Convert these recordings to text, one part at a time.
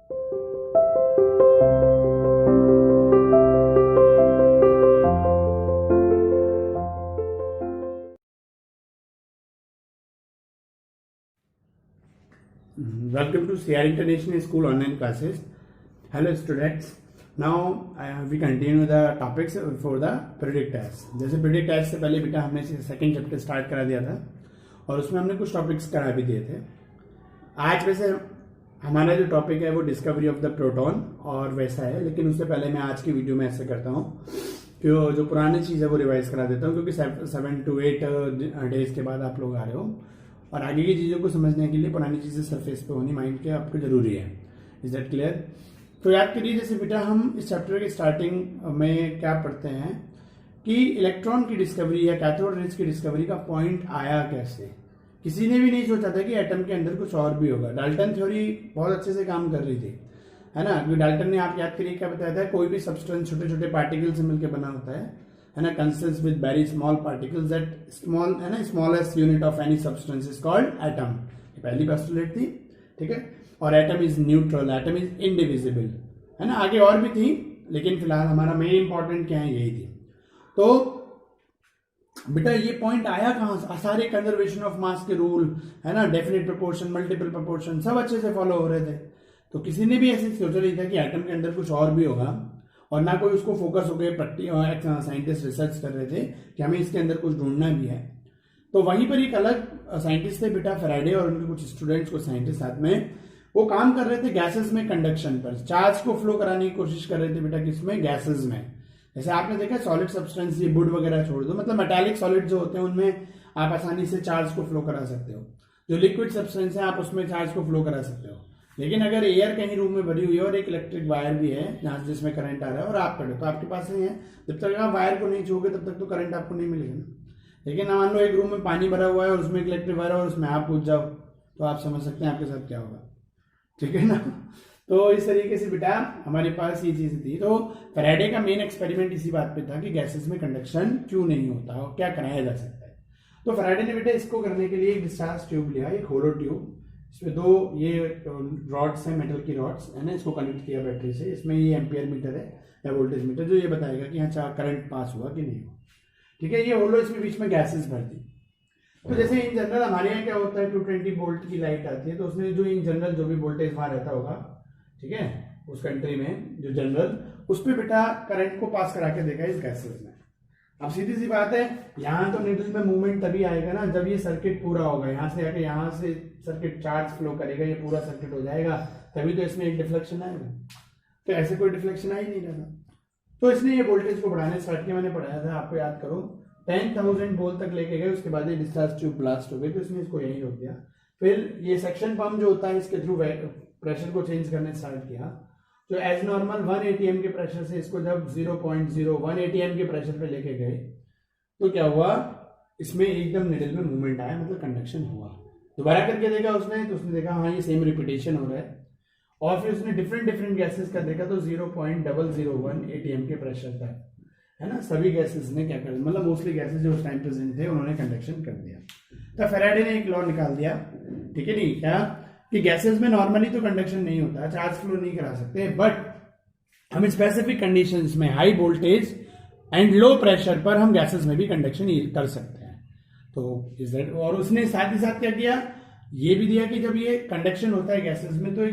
Welcome to CR International School online classes. Hello students. Now we continue the topics for the predict test. जैसे predict test से पहले बेटा हमने second chapter start करा दिया था और उसमें हमने कुछ टॉपिक्स करा भी दिए थे. आज वैसे हमारा जो टॉपिक है वो डिस्कवरी ऑफ द प्रोटॉन और वैसा है, लेकिन उससे पहले मैं आज की वीडियो में ऐसे करता हूँ कि जो पुरानी चीज़ है वो रिवाइज करा देता हूँ, क्योंकि 7 to 8 डेज के बाद आप लोग आ रहे हो और आगे की चीज़ों को समझने के लिए पुरानी चीज़ें सरफेस पे होनी माइंड के आपको जरूरी है. Is that clear? तो याद करिए, जैसे बेटा हम इस चैप्टर के स्टार्टिंग में क्या पढ़ते हैं कि इलेक्ट्रॉन की डिस्कवरी या कैथोड रेज की डिस्कवरी का पॉइंट आया कैसे. किसी ने भी नहीं सोचा था कि एटम के अंदर कुछ और भी होगा. डाल्टन थ्योरी बहुत अच्छे से काम कर रही थी, है ना. क्योंकि डाल्टन ने, आप याद करिए, क्या बताया था, कोई भी सब्सटेंस छोटे छोटे पार्टिकल से मिलकर बना होता है ना. Consist with very small particles that small, है ना, smallest unit of any substance is called atom. ये पहली पोस्टुलेट थी, ठीक है. और atom is neutral, atom is indivisible, है ना. आगे और भी थी, लेकिन फिलहाल हमारा मेन इंपॉर्टेंट क्या है, यही थी. तो बेटा ये पॉइंट आया कहां से? सारे कंजर्वेशन ऑफ मास के रूल, है ना, डेफिनेट प्रोपोर्शन, मल्टीपल प्रोपोर्शन, सब अच्छे से फॉलो हो रहे थे. तो किसी ने भी ऐसे सोचा नहीं था कि एटम के अंदर कुछ और भी होगा, और ना कोई उसको फोकस हो गए. साइंटिस्ट रिसर्च कर रहे थे कि हमें इसके अंदर कुछ ढूंढना भी है. तो वहीं पर एक अलग साइंटिस्ट थे बेटा, फैराडे और उनके कुछ स्टूडेंट्स, को साइंटिस्ट साथ में, वो काम कर रहे थे गैसेस में कंडक्शन पर. चार्ज को फ्लो कराने की कोशिश कर रहे थे बेटा, किसमें? गैसेस में. जैसे आपने देखा सॉलिड सब्सटेंस, ये वुड वगैरह छोड़ दो, मतलब मेटालिक सॉलिड जो होते हैं उनमें आप आसानी से चार्ज को फ्लो करा सकते हो. जो लिक्विड सब्सटेंस है आप उसमें चार्ज को फ्लो करा सकते हो. लेकिन अगर एयर कहीं रूम में भरी हुई है और एक इलेक्ट्रिक वायर भी है जहां जिसमें करंट आ रहा है और आप करो, तो आपके पास नहीं है, जब तक आप वायर को नहीं छूओगे तब तक तो करंट आपको नहीं मिलेगा ना. लेकिन मान लो एक रूम में पानी भरा हुआ है और उसमें इलेक्ट्रिक वायर है और उसमें आप कूद जाओ, तो आप समझ सकते हैं आपके साथ क्या होगा, ठीक है ना. तो इस तरीके से बेटा हमारे पास ये चीज थी. तो फैराडे का मेन एक्सपेरिमेंट इसी बात पे था कि गैसेस में कंडक्शन क्यों नहीं होता और क्या कराया जा सकता है. तो फैराडे ने बेटा इसको करने के लिए एक डिस्चार्ज ट्यूब लिया, एक होलो ट्यूब. इसमें दो ये रॉड्स हैं, मेटल की रॉड्स, है ना. इसको कनेक्ट किया बैटरी से. इसमें ये एम्पियर मीटर है या वोल्टेज मीटर, जो ये बताएगा कि यहाँ करंट पास हुआ कि नहीं हुआ, ठीक है. ये होलो, इसमें बीच में गैसेस भर दी. तो जैसे इन जनरल हमारे यहाँ क्या होता है, 220 वोल्ट की लाइट आती है, तो उसमें जो इन जनरल जो भी वोल्टेज वहां रहता होगा, ठीक है, उस कंट्री में जो जनरल, उस पर बेटा करंट को पास करा के देखा इस गैसेस में. अब सीधी सी बात है, यहाँ तो निडल में मूवमेंट तभी आएगा ना जब ये सर्किट पूरा होगा. यहाँ से आके यहाँ से सर्किट चार्ज फ्लो करेगा, ये पूरा सर्किट हो जाएगा, तभी तो इसमें एक डिफ्लेक्शन आएगा. तो ऐसे कोई डिफ्लेक्शन आ ही नहीं रहा. तो इसने ये वोल्टेज को बढ़ाने स्टार्ट किया. मैंने पढ़ाया था, आपको याद करो, 10,000 वोल्ट तक लेके गए. उसके बाद ये डिस्चार्ज ट्यूब ब्लास्ट हो गई, तो इसने इसको यहीं रोक दिया. फिर ये सेक्शन पंप जो होता है, इसके थ्रू प्रेशर को चेंज करने स्टार्ट किया. तो एज नॉर्मल 1 atm के प्रेशर से इसको जब 0.01 atm के प्रेशर पे लेके गए, तो क्या हुआ, इसमें एकदम निडल में मूवमेंट आया, मतलब कंडक्शन हुआ. दोबारा करके देखा उसने, तो उसने देखा हाँ ये सेम रिपीटेशन हो रहा है. और फिर उसने डिफरेंट गैसेस का देखा, तो 0.001 atm के प्रेशर तक, है ना, सभी गैसेस ने क्या कर, मतलब मोस्टली गैसेस जो उस टाइम प्रेजेंट थे उन्होंने कंडक्शन कर दिया. तो फैराडे ने एक लॉ निकाल दिया, ठीक है, नहीं क्या, कि गैसेस में नॉर्मली तो कंडक्शन नहीं होता, चार्ज फ्लो नहीं करा सकते, बट हम स्पेसिफिक कंडीशंस में high voltage and low pressure पर हम गैसेस में भी कंडक्शन कर सकते हैं. तो इज दैट. और उसने साथ ही साथ क्या किया, ये भी दिया कि जब ये कंडक्शन होता है गैसेस में, तो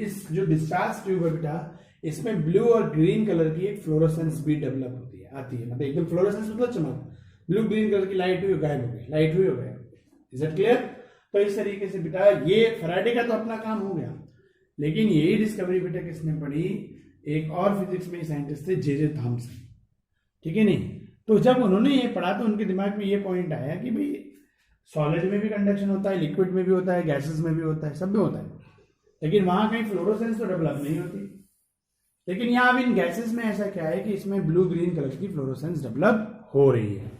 इस जो डिस्चार्ज ट्यूब है बेटा, इसमें ब्लू और ग्रीन कलर की एक फ्लोरोसेंस भी डेवलप होती है, आती है. मतलब एकदम फ्लोरोसेंस मतलब चमक, ब्लू ग्रीन कलर की लाइट हुई गायब हो गई, लाइट हुई हो गया. Is that clear? तो इस तरीके से बेटा ये फैराडे का तो अपना काम हो गया, लेकिन यही डिस्कवरी बेटा किसने पढ़ी, एक और फिजिक्स में साइंटिस्ट थे, जे थॉमसन, ठीक है नहीं. तो जब उन्होंने ये पढ़ा तो उनके दिमाग में ये पॉइंट आया कि भाई सॉलिड में भी कंडक्शन होता है, लिक्विड में भी होता है, गैसेस में भी होता है, सब में होता है, लेकिन वहां कहीं फ्लोरोसेंस तो डेवलप नहीं होती. लेकिन यहाँ अब इन गैसेस में ऐसा क्या है कि इसमें ब्लू ग्रीन कलर की फ्लोरोसेंस डेवलप हो रही है.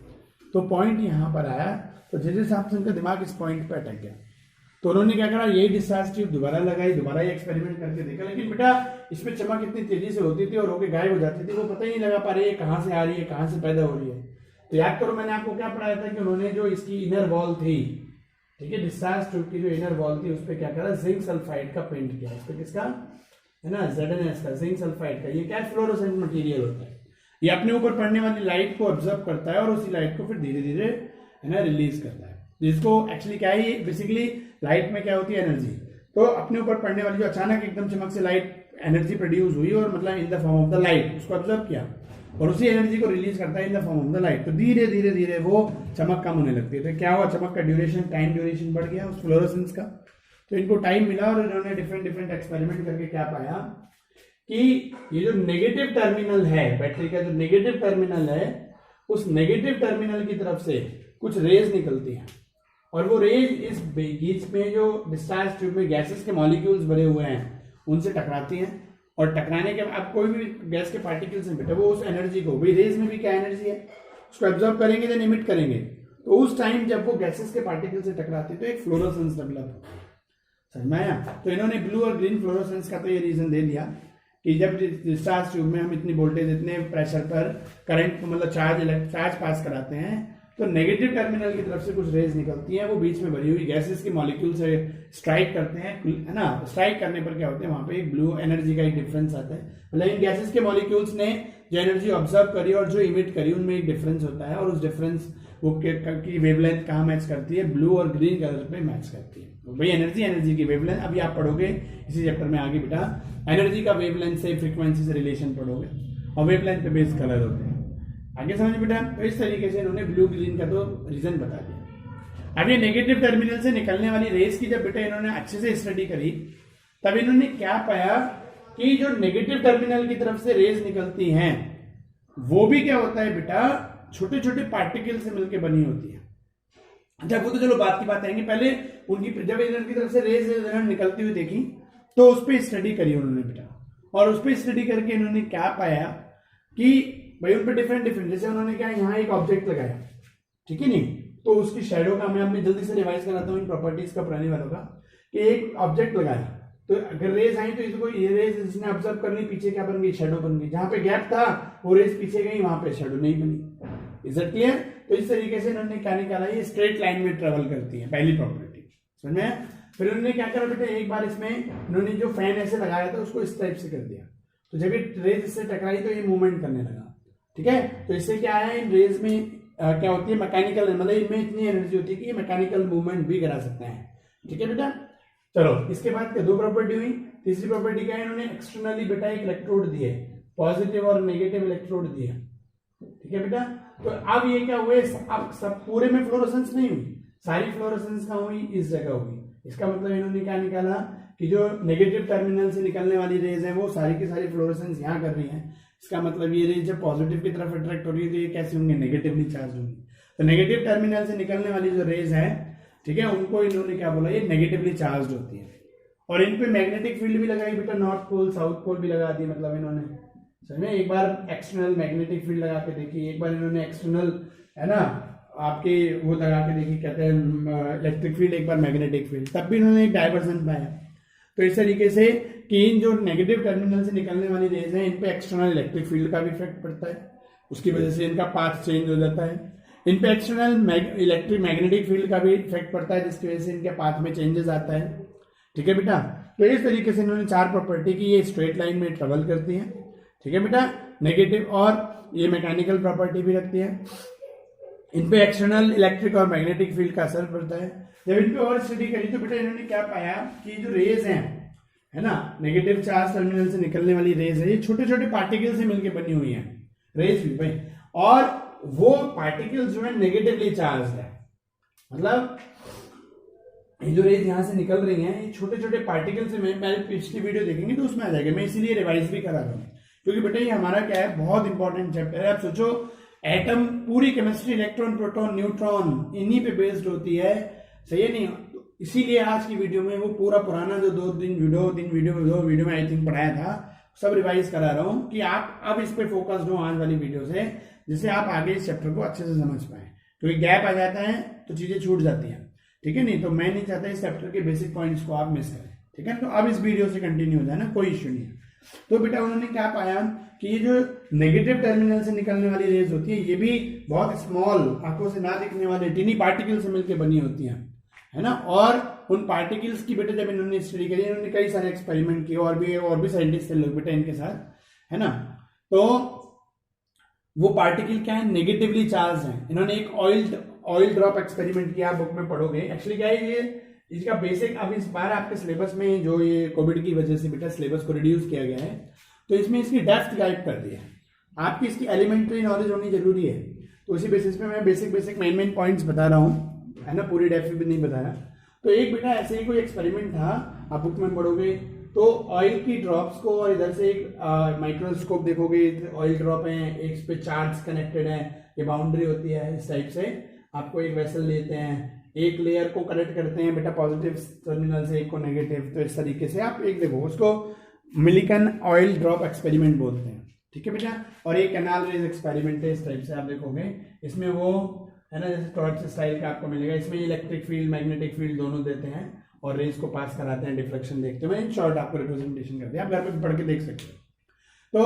तो पॉइंट यहाँ पर आया. तो जे थॉमसन का दिमाग इस पॉइंट पे अटक गया. तो उन्होंने क्या करा, यही डिस्चार्ज ट्यूब दोबारा लगाई, दोबारा ये एक्सपेरिमेंट करके देखा. लेकिन बेटा इसमें चमक इतनी तेजी से होती थी और होके गायब हो जाती थी, वो पता ही नहीं लगा पा रही है कहाँ से आ रही है, कहाँ से पैदा हो रही है. तो याद करो मैंने आपको क्या पढ़ाया था कि उन्होंने जो इसकी इनर वॉल थी, ठीक है, डिस्चार्ज ट्यूब की जो इनर वॉल थी, उस पर क्या करा, जिंक सल्फाइड का पेंट किया. इस पर किसका, है ना, ZnS का, जिंक सल्फाइड का, ये क्या फ्लोरोसेंट मटेरियल होता है। ये अपने ऊपर पड़ने वाली लाइट को ऑब्जर्व करता है और उसी लाइट को फिर धीरे धीरे है ना रिलीज करता है। जिसको एक्चुअली क्या है, बेसिकली लाइट में क्या होती है, एनर्जी। तो अपने ऊपर पड़ने वाली जो अचानक एकदम चमक से लाइट एनर्जी प्रोड्यूस हुई और मतलब in the form of the light, उसको ऑब्जर्व किया और उसी एनर्जी को रिलीज करता है in the form of the light. तो धीरे धीरे धीरे वो चमक कम होने लगती है। तो क्या हुआ, चमक का ड्यूरेशन, टाइम ड्यूरेशन बढ़ गया उस फ्लोरोसेंस का। तो इनको टाइम मिला और इन्होंने डिफरेंट डिफरेंट एक्सपेरिमेंट करके क्या पाया कि ये जो नेगेटिव टर्मिनल है बैटरी का, जो नेगेटिव टर्मिनल है, उस नेगेटिव टर्मिनल की तरफ से कुछ रेज निकलती हैं और वो रेज इस बीच में जो डिस्चार्ज ट्यूब में गैसेस के मॉलिक्यूल्स भरे हुए हैं उनसे टकराती हैं और टकराने के बाद कोई भी गैस के पार्टिकल्स में बेटा वो उस एनर्जी को, भाई रेज में भी क्या एनर्जी है, उसको एब्जॉर्ब करेंगे देन इमिट करेंगे। तो उस टाइम जब वो गैसेस के पार्टिकल से टकराते तो एक फ्लोरोसेंस डेवलप होता है। समझ में आया? तो इन्होंने ब्लू और ग्रीन फ्लोरोसेंस का तो ये रीजन दे दिया कि जब डिस्चार्ज ट्यूब में हम इतनी वोल्टेज, इतने प्रेशर पर करंट मतलब चार्ज पास कराते हैं तो नेगेटिव टर्मिनल की तरफ से कुछ रेज निकलती हैं, वो बीच में भरी हुई गैसेस के मॉलिक्यूल से स्ट्राइक करते हैं, है ना। स्ट्राइक करने पर क्या होता है, वहां पे एक ब्लू एनर्जी का एक डिफरेंस आता है। मतलब इन गैसेस के मॉलिक्यूल्स ने जो एनर्जी ऑब्जर्व करी और जो इमिट करी उनमें एक डिफरेंस होता है और उस डिफरेंस वो की वेवलेंथ कहाँ मैच करती है, ब्लू और ग्रीन कलर पे मैच करती है। तो भाई एनर्जी की वेवलेंथ अभी आप पढ़ोगे इसी चैप्टर में आगे बेटा, एनर्जी का वेवलेंथ से फ्रीक्वेंसी से रिलेशन पढ़ोगे और वेवलेंथ पे बेस्ड कलर होते हैं। आगे समझ बेटा। तो इस तरीके से इन्होंने ब्लू ग्रीन का तो रीजन बता दिया। अब ये नेगेटिव टर्मिनल से निकलने वाली रेस की जब बेटा इन्होंने अच्छे से स्टडी करी तब इन्होंने क्या पाया कि जो नेगेटिव टर्मिनल की तरफ से रेस निकलती हैं वो भी क्या होता है बेटा, छोटे छोटे पार्टिकल से मिलकर बनी होती है। अच्छा वो तो चलो बात की बात आएंगे, पहले उनकी जब इनकी तरफ से रेस निकलती हुई देखी तो उस पर स्टडी करी उन्होंने बेटा, और उस पर स्टडी करके इन्होंने क्या पाया कि भाई उन पर डिफरेंट जैसे उन्होंने क्या यहाँ एक ऑब्जेक्ट लगाया, ठीक है नहीं, तो उसकी शेडो का मैं अपने जल्दी से रिवाइज कराता हूँ इन प्रॉपर्टीज का पुराने वालों का, कि एक ऑब्जेक्ट लगाया तो अगर रेज आई तो इसको ये रेज जिसने ऑब्जर्व कर ली पीछे क्या बन गई, शेडो बन गई। जहां पे गैप था वो रेज पीछे गई, वहां पे शेडो नहीं बनी। Is it clear? तो इस तरीके से इन्होंने क्या निकाला, ये स्ट्रेट लाइन में ट्रेवल करती है, पहली प्रॉपर्टी समझ में। फिर उन्होंने क्या करा बेटा, एक बार इसमें इन्होंने जो फैन ऐसे लगाया था उसको इस टाइप से कर दिया, तो जब ये रेज इससे टकराई तो ये मूवमेंट करने लगा, ठीक है। तो इससे क्या है, इन रेज में क्या होती है, मैकेनिकल, मतलब इनमें इतनी एनर्जी होती है कि ये मैकेनिकल मूवमेंट भी करा सकते हैं, ठीक है बेटा। चलो इसके बाद क्या दो प्रॉपर्टी हुई। तीसरी प्रॉपर्टी क्या है, इन्होंने एक्सटर्नली बेटा एक इलेक्ट्रोड दिए, पॉजिटिव और नेगेटिव इलेक्ट्रोड दिए, ठीक है बेटा। तो अब ये क्या हुए, अब सब पूरे में फ्लोरोसेंस नहीं हुई, सारी फ्लोरोसेंस कहाँ हुई, इस जगह हुई। इसका मतलब इन्होंने क्या निकाला कि जो नेगेटिव टर्मिनल से निकलने वाली रेज है वो सारी की सारी फ्लोरोसेंस यहाँ कर रही है। इसका मतलब ये रेज जब पॉजिटिव की तरफ अट्रैक्ट हो रही है तो ये कैसे होंगे, नेगेटिवली चार्ज होंगे। तो नेगेटिव टर्मिनल से निकलने वाली जो रेज है, ठीक है, उनको इन्होंने क्या बोला, ये नेगेटिवली चार्ज होती है। और इन पे मैग्नेटिक फील्ड भी लगाई बेटा, नॉर्थ पोल साउथ पोल भी लगा दी, मतलब इन्होंने समझ में। एक बार एक्सटर्नल मैग्नेटिक फील्ड लगा के देखी, एक बार इन्होंने एक्सटर्नल है ना आपके वो लगा के देखी, कहते हैं इलेक्ट्रिक फील्ड, एक बार मैग्नेटिक फील्ड, तब भी इन्होंने एक डाइवर्जन पाया। तो इस तरीके से कि इन जो नेगेटिव टर्मिनल से निकलने वाली रेज है इन पे एक्सटर्नल इलेक्ट्रिक फील्ड का भी इफेक्ट पड़ता है, उसकी वजह से इनका पाथ चेंज हो जाता है। इन पे एक्सटर्नल इलेक्ट्रिक मैग्नेटिक फील्ड का भी इफेक्ट पड़ता है जिसकी वजह से इनके पाथ में चेंजेस आता है, ठीक है बेटा। तो इस तरीके से इन्होंने चार प्रॉपर्टी की, ये स्ट्रेट लाइन में ट्रेवल करती है, ठीक है बेटा, नेगेटिव, और ये मैकेनिकल प्रॉपर्टी भी रखती है। इन पे एक्सटर्नल इलेक्ट्रिक और मैग्नेटिक फील्ड का असर पड़ता है। जब इन पे और स्टडी करी तो बेटा इन्होंने क्या पाया कि जो रेज हैं है ना, नेगेटिव चार्ज टर्मिनल से निकलने वाली रेज है, ये छोटे छोटे पार्टिकल से मिलकर बनी हुई है रेज भी भाई, और वो पार्टिकल्स जो है नेगेटिवली चार्ज है। मतलब ये जो रेज यहां से निकल रही हैं ये छोटे छोटे पार्टिकल से, मैं पिछली वीडियो देखेंगे तो उसमें आ जाएगा, मैं इसीलिए रिवाइज भी करा रहा हूं क्योंकि बेटा ये हमारा क्या है, बहुत इंपॉर्टेंट चैप्टर है। आप सोचो एटम, पूरी केमिस्ट्री, इलेक्ट्रॉन प्रोटॉन न्यूट्रॉन इन्हीं पे बेस्ड होती है, सही है नहीं। इसीलिए आज की वीडियो में वो पूरा पुराना जो दो वीडियो में आई थिंक पढ़ाया था सब रिवाइज करा रहा हूं कि आप अब इस पे फोकस्ड हो आज वाली वीडियो से, जिससे आप आगे इस चैप्टर को अच्छे से समझ पाए। क्योंकि गैप आ जाता है तो चीजें छूट जाती हैं, ठीक है नहीं। तो मैं नहीं चाहता इस चैप्टर के बेसिक पॉइंट्स को आप मिस करें, ठीक है। तो अब इस वीडियो से कंटिन्यू हो जाए ना, कोई इश्यू नहीं है। तो बेटा उन्होंने क्या पाया कि ये जो नेगेटिव टर्मिनल से निकलने वाली रेज होती है ये भी बहुत स्मॉल, आंखों से ना दिखने वाले टिनी पार्टिकल से मिलकर बनी होती हैं, है ना, और उन पार्टिकल्स की बेटा जब इन्होंने स्टडी करी, इन्होंने कई सारे एक्सपेरिमेंट किए, और भी साइंटिस्ट थे लोग बेटा इनके साथ, है ना। तो वो पार्टिकल क्या है, नेगेटिवली चार्ज है। इन्होंने एक ऑयल ड्रॉप एक्सपेरिमेंट किया, बुक में पढ़ोगे। एक्चुअली क्या है, ये इसका बेसिक अब इस बार आपके सिलेबस में जो ये कोविड की वजह से बेटा सिलेबस को रिड्यूस किया गया है, तो इसमें इसकी डेप्थ गाइड कर दी है। आपकी इसकी एलिमेंट्री नॉलेज होनी जरूरी है, तो उसी बेसिस पे मैं बेसिक मेन पॉइंट्स बता रहा हूँ, है ना, पूरी डेप्थ भी नहीं बताया। तो एक बेटा ऐसे ही कोई एक्सपेरिमेंट था, आप बुक में पढ़ोगे, तो ऑयल की ड्रॉप्स को, और इधर से एक माइक्रोस्कोप देखोगे, ऑयल ड्रॉप है, एक पे चार्ज कनेक्टेड है, ये बाउंड्री होती है, इस टाइप से आपको एक वेसल लेते हैं, एक लेयर को कनेक्ट करते हैं बेटा पॉजिटिव टर्मिनल से, एक को नेगेटिव, तो इस तरीके से आप एक देखो, उसको मिलिकन ऑयल ड्रॉप एक्सपेरिमेंट बोलते हैं, ठीक है बेटा। और एक कैनाल रेज एक्सपेरिमेंट है, इस टाइप से आप देखोगे, इसमें वो है ना जैसे टॉर्च स्टाइल का आपको मिलेगा, इसमें इलेक्ट्रिक फील्ड मैग्नेटिक फील्ड दोनों देते हैं और रेज को पास कराते हैं, डिफ्लेक्शन देखते हैं। इन शॉर्ट आपको रिप्रेजेंटेशन करते हैं, आप घर पे पढ़ के देख सकते हो। तो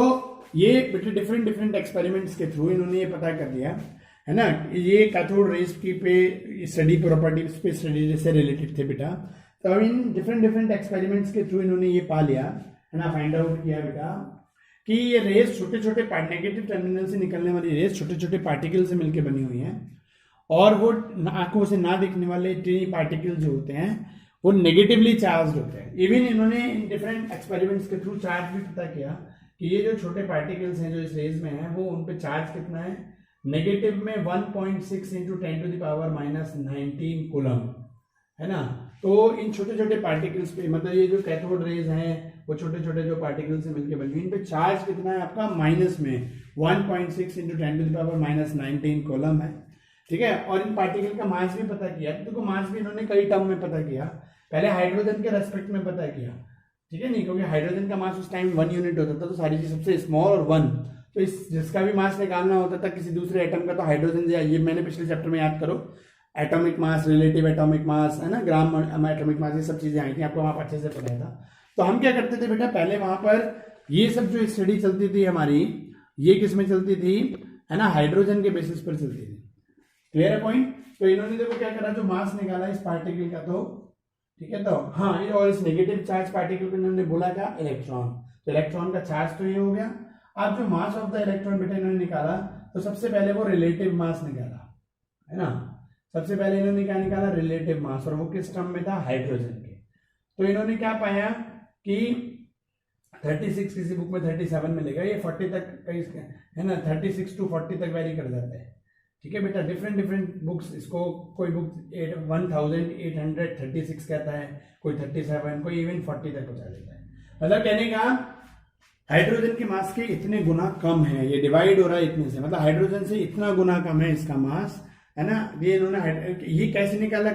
ये बेटे डिफरेंट एक्सपेरिमेंट्स के थ्रू इन्होंने ये पता कर दिया, है ना, ये कैथोड रेज की पे स्टडी प्रॉपर्टीज पे स्टडी से रिलेटेड थे बेटा। तो इन डिफरेंट एक्सपेरिमेंट्स के थ्रू इन्होंने ये पा लिया, है ना, फाइंड आउट किया बेटा कि ये रेज छोटे नेगेटिव टर्मिनल से निकलने वाली रेज छोटे पार्टिकल से मिलकर बनी हुई हैं, और वो आंखों से ना दिखने वाले टीनी पार्टिकल जो होते हैं वो नेगेटिवली चार्ज होते हैं। इवन इन्होंने इन डिफरेंट एक्सपेरिमेंट्स के थ्रू चार्ज भी पता किया कि ये जो छोटे पार्टिकल्स हैं जो इस रेज में हैं, वो उन पे चार्ज कितना है, नेगेटिव में 1.6 इंटू 10⁻⁻19 कूलम, है ना। तो इन छोटे पार्टिकल्स पे, मतलब ये जो कैथोड रेज हैं वो छोटे जो पार्टिकल्स से मिलकर बनी, इन पे चार्ज कितना है आपका, माइनस में 1.6 इंटू 10⁻⁻19 कूलम है, ठीक है। और इन पार्टिकल का मास भी पता किया, तो मास भी इन्होंने कई टर्म में पता किया। पहले हाइड्रोजन के रेस्पेक्ट में पता किया, ठीक है, नहीं, क्योंकि हाइड्रोजन का मास उस टाइम 1 यूनिट होता था, तो सारी चीज सबसे स्मॉल और 1, तो इस जिसका भी मास निकालना होता था किसी दूसरे एटम का, तो हाइड्रोजन से, ये मैंने पिछले चैप्टर में याद करो, atomic mass, relative atomic mass, है ना, ग्राम एटॉमिक मास, ये सब चीजें आई थी, आपको वहां अच्छे से पता था। तो हम क्या करते थे बेटा, पहले वहां पर ये सब जो स्टडी चलती थी हमारी, ये किस में चलती थी, है ना, हाइड्रोजन के बेसिस पर चलती थी। क्लियर है पॉइंट। तो इन्होंने देखो क्या करा, जो मास निकाला इस पार्टिकल का, तो ठीक है, तो हाँ, ये और इस नेगेटिव चार्ज पार्टिकल को इन्होंने बोला क्या, इलेक्ट्रॉन। तो इलेक्ट्रॉन का चार्ज तो ये हो गया। अब जो मास ऑफ द इलेक्ट्रॉन बेटा इन्होंने निकाला, तो सबसे पहले वो रिलेटिव मास निकाला, है ना, सबसे पहले इन्होंने क्या निकाला, रिलेटिव मास, और वो किस टर्म में था, हाइड्रोजन के। तो इन्होंने क्या पाया कि 36, किसी बुक में 37 मिलेगा, ये 40 तक, है ना, 36 to 40 तक वेरी कर जाता है, ठीक है बेटा। डिफरेंट बुक्स इसको, कोई बुक 1836 कहता है, कोई 37, कोई इवन 40 तक पहुंचा देता है। मतलब कहने का हाइड्रोजन के मास के इतने गुना कम है, ये डिवाइड हो रहा है इतने से, मतलब हाइड्रोजन से इतना गुना कम है इसका मास, है ना। ये इन्होंने ये कैसे निकाला,